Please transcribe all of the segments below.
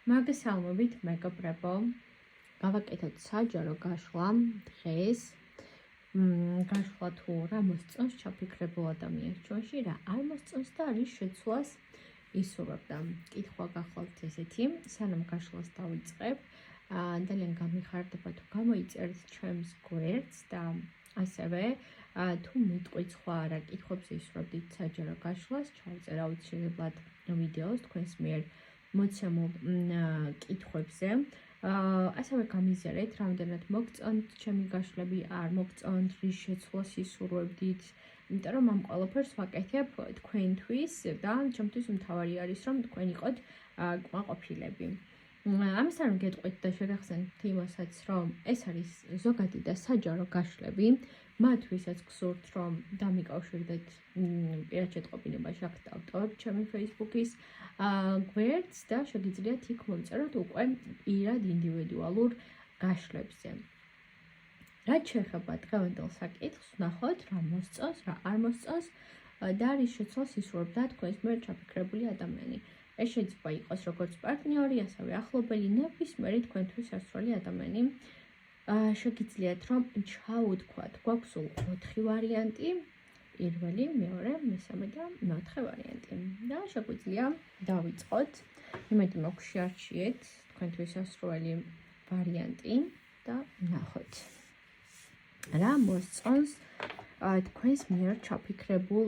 მოგესალმებით, მეგობრებო. გავაკეთოთ საჯარო გაშლა დღეს. გაშლა თუ რა მოსწონს ჩაფიქრებულ ადამიანს ჩვენში, რა არ მოსწონს და არის შეცვლას ისურვებდა. კითხვა გახლავთ ესეთი, სანამ გაშლას დავიწყებ, ძალიან გამიხარდება თუ გამოიწერთ ჩემს გვერდს და ასევე თუ მეტყვით სხვა რა კითხვებს ისურვებდით საჯარო გაშლას, ჩავწერ აუცილებლად ვიდეოს თქვენს მიერ მოცემულ კითხვებზე. ასევე გამიზიარეთ, რამდენად მოგწონთ ჩემი გაშლები, არ მოგწონთ, რის შეცვლას ისურვებდით, იმიტომ რომ ამ ყველაფერს ვაკეთებ თქვენთვის და ჩემთვის მთავარი არის, რომ თქვენ იყოთ კმაყოფილები. ამისთან გეტყვით და შეგახსენებთ იმასაც, რომ ეს არის ზოგადი და საჯარო გაშლები, მათ ვისაც გსურთ, რომ დამიკავშირდეთ პირად შეტყობინებაში აქ დავტოვებ ჩემი Facebook-ის გვერდს და შეგიძლიათ იქ მომწეროთ უკვე პირად ინდივიდუალურ გაშლებზე. რაც შეეხება დღევანდელ საკითხს, ვნახოთ რა მოსწონს, რა არ მოსწონს და რის შეცვლას ისურვებდა თქვენს მიერ ჩაფიქრებული ადამიანი. ეს შეიძლება იყოს როგორც პარტნიორი, ასევე ახლობელი, ნებისმიერი თქვენთვის სასურველი ადამიანი. შეგიძლიათ რომ ჩაუთქვათ, გვაქვს 4 ვარიანტი, პირველი, მეორე, მესამე და მეოთხე ვარიანტი. და შეგვიძლია დავიწყოთ. იმედი მაქვს შეარჩიეთ თქვენთვის სასურველი ვარიანტი და ვნახოთ. რა მოსწონს თქვენს მიერ ჩაფიქრებულ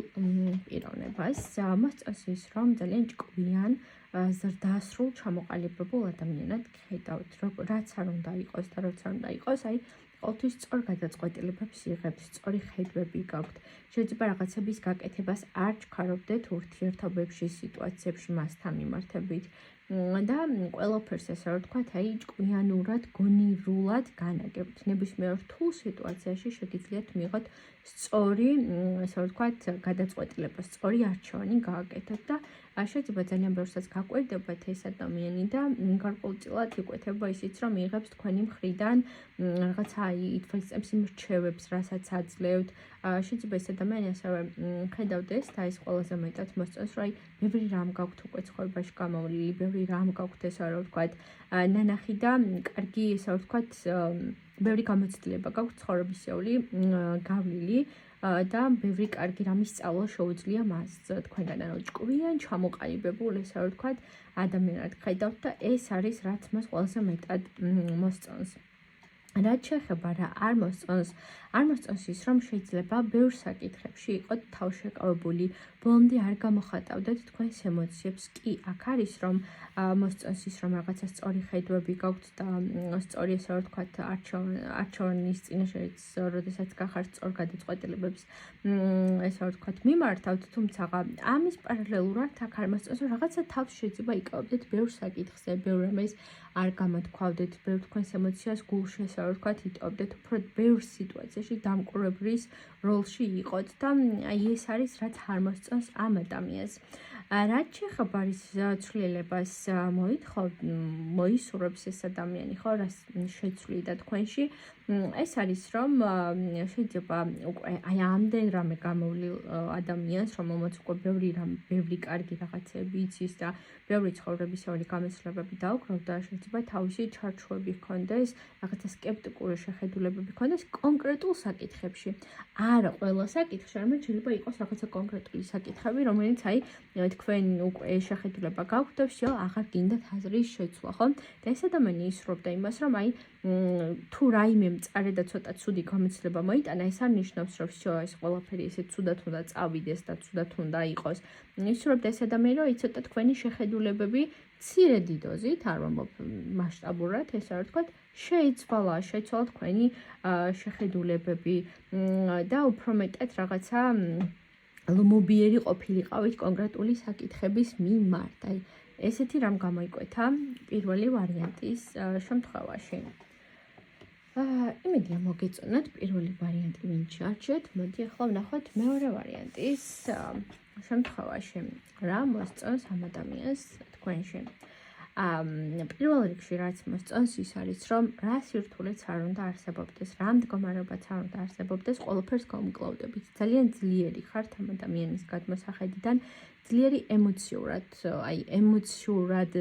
პიროვნებას. მოსწონს ის, რომ ძალიან ჭკვიან, ზრდასრულ ჩამოყალიბებულ ადამიანად გხედავთ, რაც არ უნდა იყოს და რაც არ უნდა იყოს, აი ყოველთვის სწორ გადაწყვეტილებებს იღებთ, სწორი ხედვები გაქვთ. შეიძლება რაღაცების გაკეთებას არ ჩქარობდეთ ურთიერთობებში, სიტუაციებში მასთან მიმართებით და ყველაფერს ესე რომ ვთქვათ, აი ჭკვიანურად, გონივრულად განაგებთ. ნებისმიერ რთულ სიტუაციაში შეგიძლიათ მიიღოთ სწორი, ესე რომ ვთქვათ, გადაწყვეტილება, სწორი არჩევანი გააკეთოთ და შეიძლება ძალიან ბევრსაც გაკვირდებათ ეს ადამიანი და გარკვეულწილად იკვეთება ისიც, რომ იღებს თქვენი მხრიდან რაღაცა აი ითვალისწინებს იმ რჩევებს, რასაც აძლევთ. შეიძლება ეს ადამიანი ასევე ხედავდეს და ეს ყველაზე მეტად მოსწონს, რომ აი ბევრი რამ გაქვთ უკვე ცხოვრებაში გამოვლილი, ბევრი რამ გაქვთ ესე რომ ვთქვათ, ნანახი და კარგი ესე რომ ვთქვათ, ბევრი გამოცდილება გაქვთ ცხოვრებისეული გავლილი. და ბევრი კარგი რამის სწავლა შეუძლია მას თქვენგან, ანუ ჭკვიან ჩამოყალიბებულ ესე რომ ვთქვათ, ადამიანად ხედავთ და ეს არის რაც მას ყველაზე მეტად მოსწონს. რაც შეეხება რა არ მოსწონს, არ მოსწონს ის, რომ შეიძლება ბევრ საკითხებში იყოთ თავშეკავებული, ბოლომდე არ გამოხატავდეთ თქვენს ემოციებს. კი, აქ არის რომ მოსწონს ის, რომ რაღაცა სწორი ხედვები გაქვთ და სწორი ესე რომ ვთქვათ, არჩევანის წინაშე, როდესაც გახართ სწორ გადაწყვეტილებებს ესე რომ ვთქვათ, მიმართავთ, თუმცა ამის პარალელურად აქ არ მოსწონს, რომ რაღაცა თავს შეიძლება იკავებდეთ ბევრ საკითხზე, ბევრ რამეს არ გამოთქვავდეთ, ბევრ თქვენს ემოციას გულში ესე რომ ვთქვათ, იტოვებდეთ, უფრო ბევრ სიტუაციაში დამკვირვებლის როლში იყოთ და აი ეს არის რაც არ მოსწონს ამ ადამიანს. რაც შეეხება ის ცვლილებას მოისურვებს ეს ადამიანი, ხო, რას შეცვლიდა თქვენში, ეს არის რომ შეიძლება უკვე აი ამდენ რამე გამოვლილ ადამიანს, რომელმაც უკვე ბევრი კარგი რაღაცები იცის და ბევრი ცხოვრებისეული გამოცდილებები დაუკრავდა, შეიძლება თავისი ჩარჩოები ჰქონდეს, რაღაცა სკეპტიკური შეხედულებები ჰქონდეს კონკრეტულ საკითხებში. არა ყველა საკითხში, არამედ შეიძლება იყოს რაღაცა კონკრეტული საკითხები, რომელიც აი თქვენ უკვე შეხედულება გაქვთ და всё, აღარ გინდათ აზრის შეცვლა, ხო? და ეს ადამიანი ისურვებდა იმას, რომ აი თუ რაიმე მწარე და ცოტა ცუდი გამოცდილება მოიტანა, ეს არ ნიშნავს, რომ всё, ეს ყველაფერი ესე ცუდად უნდა წავიდეს და ცუდად უნდა იყოს. ისურვებდა ეს ადამიანი, რომ ცოტა თქვენი შეხედულებები მცირედი დოზით, არ ვამბობ მასშტაბურად, ესე რომ ვთქვათ, შეიცვალა თქვენი შეხედულებები და უფრო მეტად რაღაცა ლომობიერი ყოფილიყავით კონკრეტული საკითხების მიმართ. აი, ესეთი რამ გამოიკვეთა პირველი ვარიანტის შემთხვევაში. იმედია მოგეწონათ პირველი ვარიანტი ვინ შეარჩიეთ. მოდი ახლა ვნახოთ მეორე ვარიანტის შემთხვევაში. რა მოსწონს ამ ადამიანს თქვენში. პირველ რიგში რაც მოსწონს ის არის, რომ რა სირთულეც არ უნდა არსებობდეს, რა მდგომარეობაც არ უნდა არსებობდეს, ყველაფერს გაუმკლავდებით. ძალიან ძლიერი ხართ ამ ადამიანის გადმოსახედიდან, ძლიერი ემოციურად, აი ემოციურად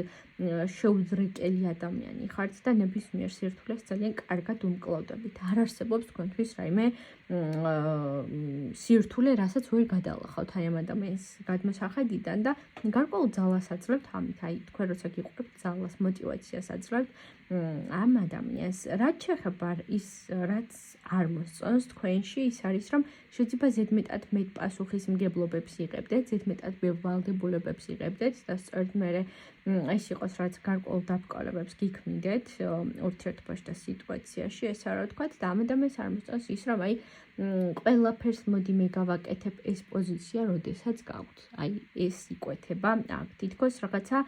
შეუძრეკელი ადამიანი ხართ და ნებისმიერ სირთულეს ძალიან კარგად უმკლავდებით. არ არსებობს თქვენთვის რაიმე სირთულე, რასაც ვერ გადალახავთ აი ამ ადამიანის გადმოსახედიდან და გარკვეულ ძალას აძლევთ ამით. აი თქვენ როცა გიყურებთ ძალას, მოტივაციას აძლევთ ამ ადამიანს. რაც შეეხება ის, რაც არ მოსწონს თქვენში, ის არის, რომ შეიძლება ზედმეტად მეტ პასუხისმგებლობებს იღებდეთ, ზედმეტად ბევრ ვალდებულებებს იღებდეთ და სწორედ მე ეს იყოს, რაც გარკვეულ დაბრკოლებებს გიქმნიდეთ ურთიერთობაში და სიტუაციაში, ეს არა ვთქვათ და ამ ადამიანს არ მოსწონს ის, რომ აი ყველაფერს მოდი მე გავაკეთებ ეს პოზიცია, როდესაც გაქვთ. აი ეს იკვეთება აქ თითქოს რაღაცა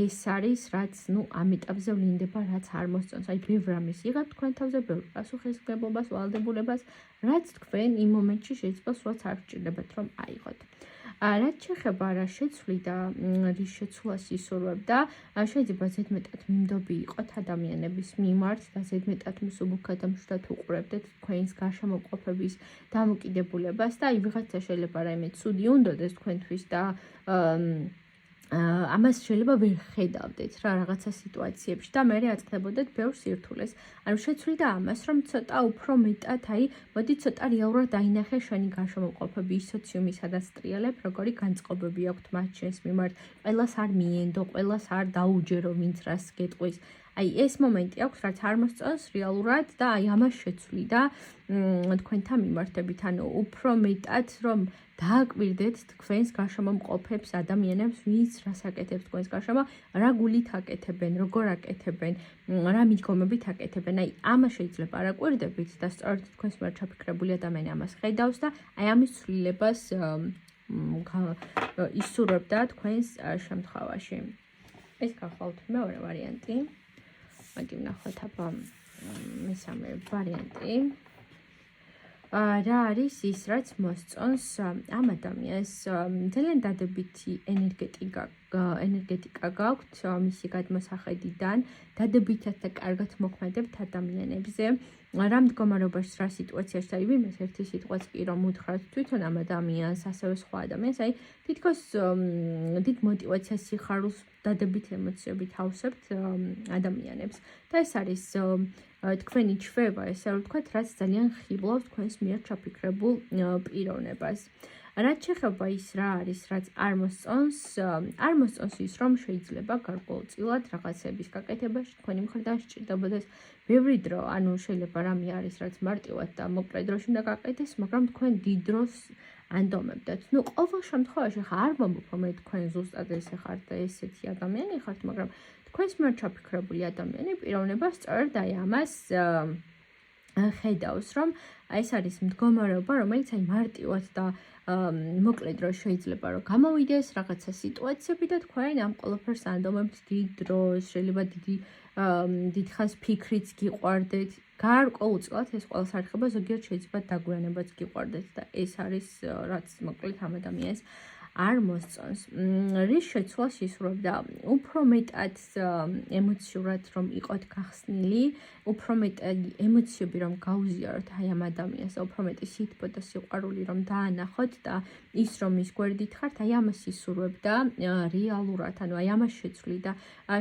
ეს არის, რაც ამ ეტაპზე ვლინდება, რაც არ მოსწონს. აი ბევრ რამეს იღებთ თქვენ თავზე, ბევრ პასუხისმგებლობას, ვალდებულებას, რაც თქვენ იმ მომენტში შეიძლება სულაც არ გჭირდებათ, რომ აიღოთ. რაც შეეხება რა შეცვლი და რის შეცვლას ისურვებ და შეიძლება ზედმეტად მიმდობი იყოთ ადამიანების მიმართ და ზედმეტად მსუბუქად და მშვიდად უყურებდეთ თქვენს გარშემოყოფების დამოკიდებულებას და აი ვიღაცა შეიძლება რაიმე ცუდი უნდოდეს თქვენთვის და ამას შეიძლება ვერ ხედავდეთ რა რაღაცა სიტუაციებში და მე აწყდებოდეთ ბევრ სირთულეს. ანუ შეცვლი და ამას, რომ ცოტა უფრო მეტად, აი, მოდი ცოტა რეალურად დაინახე შენი გარშემოყოფები, ის სოციუმი, სადაც ტრიალებ, როგორი განწყობები აქვთ მათ შენს მიმართ. ყველას არ მიენდო, ყველას არ დაუჯერო, ვინც რას გეტყვის. აი, ეს მომენტი აქვს, რაც არ მოსწონს რეალურად და აი ამას შეცვლი და თქვენთან მიმართებით, ანუ უფრო მეტად, რომ დააკვირდეთ თქვენს გარშემომყოფებს, ადამიანებს, ვინც რას აკეთებს თქვენს გარშემო, რა გულით აკეთებენ, როგორ აკეთებენ, რა მიდგომებით აკეთებენ. აი, ამას შეიძლება არ აკვირდებით და სწორედ თქვენს მიერ ჩაფიქრებული ადამიანი ამას ხედავს და აი ამის ცვლილებას ისურვებდა თქვენს შემთხვევაში. ეს გახლავთ მეორე ვარიანტი. მოდი ვნახოთ აბა მესამე ვარიანტი. რა არის ის, რაც მოსწონს ამ ადამიანს ძალიან დადებითი ენერგეტიკა გაქვთ მისი გადმოსახედიდან, დადებითად და კარგად მოქმედებთ ადამიანებზე. რა მდგომარეობაში, რა სიტუაციაში და იმის ერთი სიტყვაც კი რომ უთხრათ თვითონ ამ ადამიანს, ასევე სხვა ადამიანს, აი თითქოს დიდ მოტივაციას, სიხარულს, დადებით ემოციებით ავსებთ ადამიანებს. და ეს არის თქვენი ჩვევა, ესე რომ ვთქვათ, რაც ძალიან ხიბლავს თქვენს მიერ ჩაფიქრებულ პიროვნებას. რაც შეეხება ის რა არის, რაც არ მოსწონს ის, რომ შეიძლება გარკვეულწილად რაღაცების გაკეთებაში თქვენი მხრიდან სჭირდებოდეს ბევრი დრო, ანუ შეიძლება რამე არის, რაც მარტივად და მოკლე დროში უნდა გაკეთდეს, მაგრამ თქვენ დიდ დროს ანდომებდეთ. ნუ ყოველ შემთხვევაში ხა არ მომბობ, მე თქვენ ზუსტად ესე ხართ და ესეთი ადამიანი ხართ, მაგრამ თქვენს მიერ ჩაფიქრებული ადამიანი პიროვნება სწორედ აი ამას ხედავს, რომ ეს არის მდგომარეობა, რომელიც აი მარტივად და მოკლე დროს შეიძლება რომ გამოვიდეს რაღაცა სიტუაციები და თქვენ ამ ყველაფერს ანდომებთ დიდ დროს, შეიძლება დიდ ხანს ფიქრიც გიყვარდეთ. გარკვეულწილად ეს ყველას არ ხება, ზოგიერთ შეიძლება დაგვიანებაც გიყვარდეთ და ეს არის რაც მოკლედ ამ ადამიანს არ მოსწონს. რის შეცვლას ისურვებდა უფრო მეტად ემოციურად რომ იყოთ გახსნილი, უფრო მეტად ემოციები რომ გაუზიაროთ აი ამ ადამიანს, უფრო მეტი სითბო და სიყვარული რომ დაანახოთ და ის რომ ის გვერდით ხართ, აი ამას ისურვებდა რეალურად, ანუ აი ამას შეცვლი და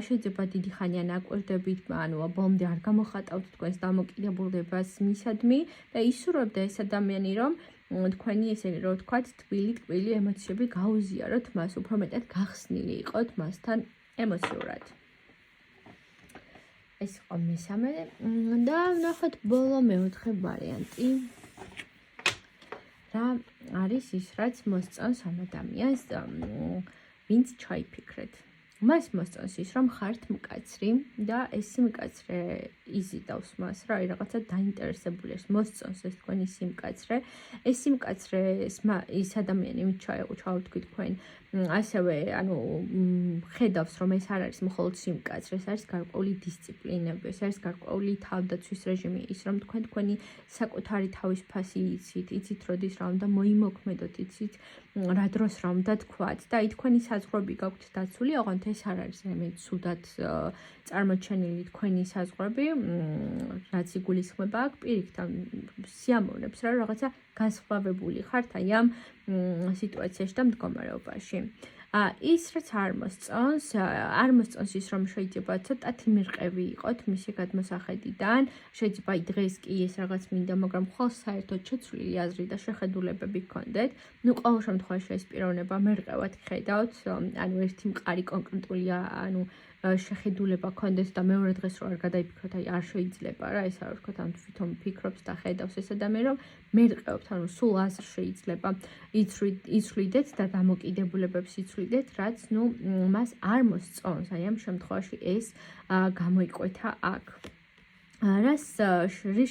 შეიძლება დიდი ხანი ან აკვირდებით, ანუ ბოლომდე არ გამოხატავთ თქვენს დამოკიდებულებას მისადმი და ისურვებდა ეს ადამიანი რომ თქვენი ესე რომ ვთქვათ, თბილი ემოციები გაუზიაროთ მას, უფრო მეტად გახსნილი იყოთ მასთან ემოციურად. ეს იყო მესამე და ვნახოთ ბოლო მეოთხე ვარიანტი. რა არის ის, რაც მოსწონს ამ ადამიანს, ვინც ჩაიფიქრეთ. მას მოსწონს ის, რომ ხართ მკაცრი და ეს სიმკაცრე იზიდავს მას, რა აი რაღაცა დაინტერესებული არის, მოსწონს ეს თქვენი სიმკაცრე. ეს სიმკაცრე ის ადამიანი, ვინც ჩავთქვით თქვენ, ასევე ანუ ხედავს, რომ ეს არ არის მხოლოდ სიმკაცრე, ეს არის გარკვეული დისციპლინები, ეს არის გარკვეული თავდაცვის რეჟიმი, ის რომ თქვენი საკუთარი თავისფასი იცით, როდის რა უნდა მოიმოქმედოთ, იცით, რა დროს რა უნდა თქვათ და აი თქვენი საზღვრები გაქვთ დაცული, ოღონდ ეს არ არის რაიმე ცუდად წარმოჩენილი თქვენი საზღვრები, რაც იგულისხმება აქ პირიქით, სიამოვნებს რა რაღაცა განსხვავებული ხართ აი ამ სიტუაციაში და მდგომარეობაში. ის რაც არ მოსწონს ის რომ შეიძლება ცოტათი მირყევი იყოთ მისი გადმოსახედიდან, შეიძლება დღეს კი ეს რაღაც მინდა, მაგრამ ხვალ საერთოდ შეცვლილი აზრი და შეხედულებები გქონდეთ. ნუ ყოველ შემთხვევაში ეს პიროვნება მერყევად ხედავთ, ანუ ერთი მყარი კონკრეტულია, ანუ შეხედულება გქონდეს და მეორე დღეს რო არ გადაიფიქროთ, აი არ შეიძლება რა, ეს არ ვთქვათ, ანუ თვითონ ფიქრობს და ხედავს ეს ადამიანი, რომ მერყევთ, ანუ სულ აზრ შეიძლება იცვლიდეთ და დამოკიდებულებებს იცვლიდეთ, რაც ნუ მას არ მოსწონს, აი ამ შემთხვევაში ეს გამოიკვეთა აქ. რის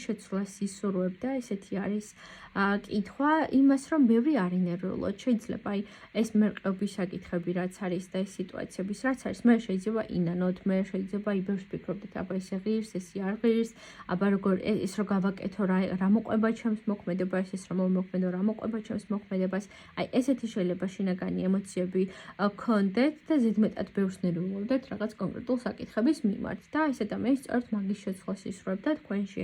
შეცვლას ისურვებ და ესეთი არის კითხვა იმას, რომ ბევრი არ ინერვიულოთ. შეიძლება აი ეს მერყეობის საკითხები რაც არის და ეს სიტუაციების რაც არის, მე შეიძლება ინანოთ, მე შეიძლება იბერს ვფიქრობდეთ, აბა ესე ღირს, ესე არ ღირს, აბა როგორ ეს რო გავაკეთო რა მოყვება ჩემს მოქმედებას, ეს რა მომოქმედო, რა მოყვება ჩემს მოქმედებას. აი ესეთი შეიძლება შინაგანი ემოციები გქონდეთ და ზედმეტად ბევრს ნერვიულობდეთ რაღაც კონკრეტულ საკითხების მიმართ და ეს ადამიანი სწორედ მაგის შეცვლას ისურვებ და თქვენში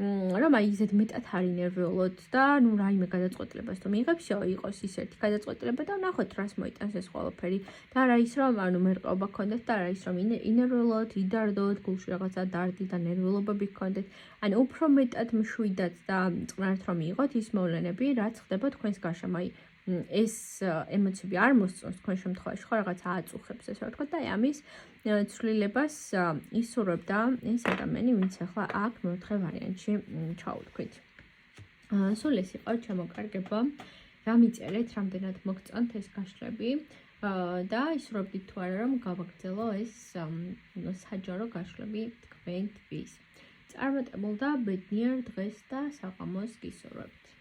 რომ აი ზედმეტად არ ინერვიულოთ და ნუ რაიმე გადაწყვეტილებას თუ მიიღებს, იყოს ის ერთი გადაწყვეტილება და ნახოთ რას მოიტანს ეს ყველაფერი და არა ის რომ ანუ მერყეობა გქონდეთ და არა ის რომ ინერვიულოთ, იდარდოთ, გულში რაღაცა დარდი და ნერვიულობები გქონდეთ. ანუ უფრო მეტად მშვიდად და წყნარად რომ მიიღოთ ის მოვლენები, რაც ხდება თქვენს გარშემო. აი ეს ემოციები არ მოსწონს თქვენ შემთხვევაში ხო რაღაცა აწუხებს ესე ვთქვათ და აი ამის ცვლილებას ისურვებ და ეს ადამიანი ვინც ახლა აქ მეოთხე ვარიანტში ჩავთქვით. სულ ეს იყო ჩამოკარგება. დამიწერეთ რამდენად მოგწონთ ეს გაშლები და ისურვებდით თუ არა რომ გავაგრძელო ეს საჯარო გაშლები თქვენთვის. წარმატებულ და ბედნიერ დღეს და საღამოს გისურვებთ.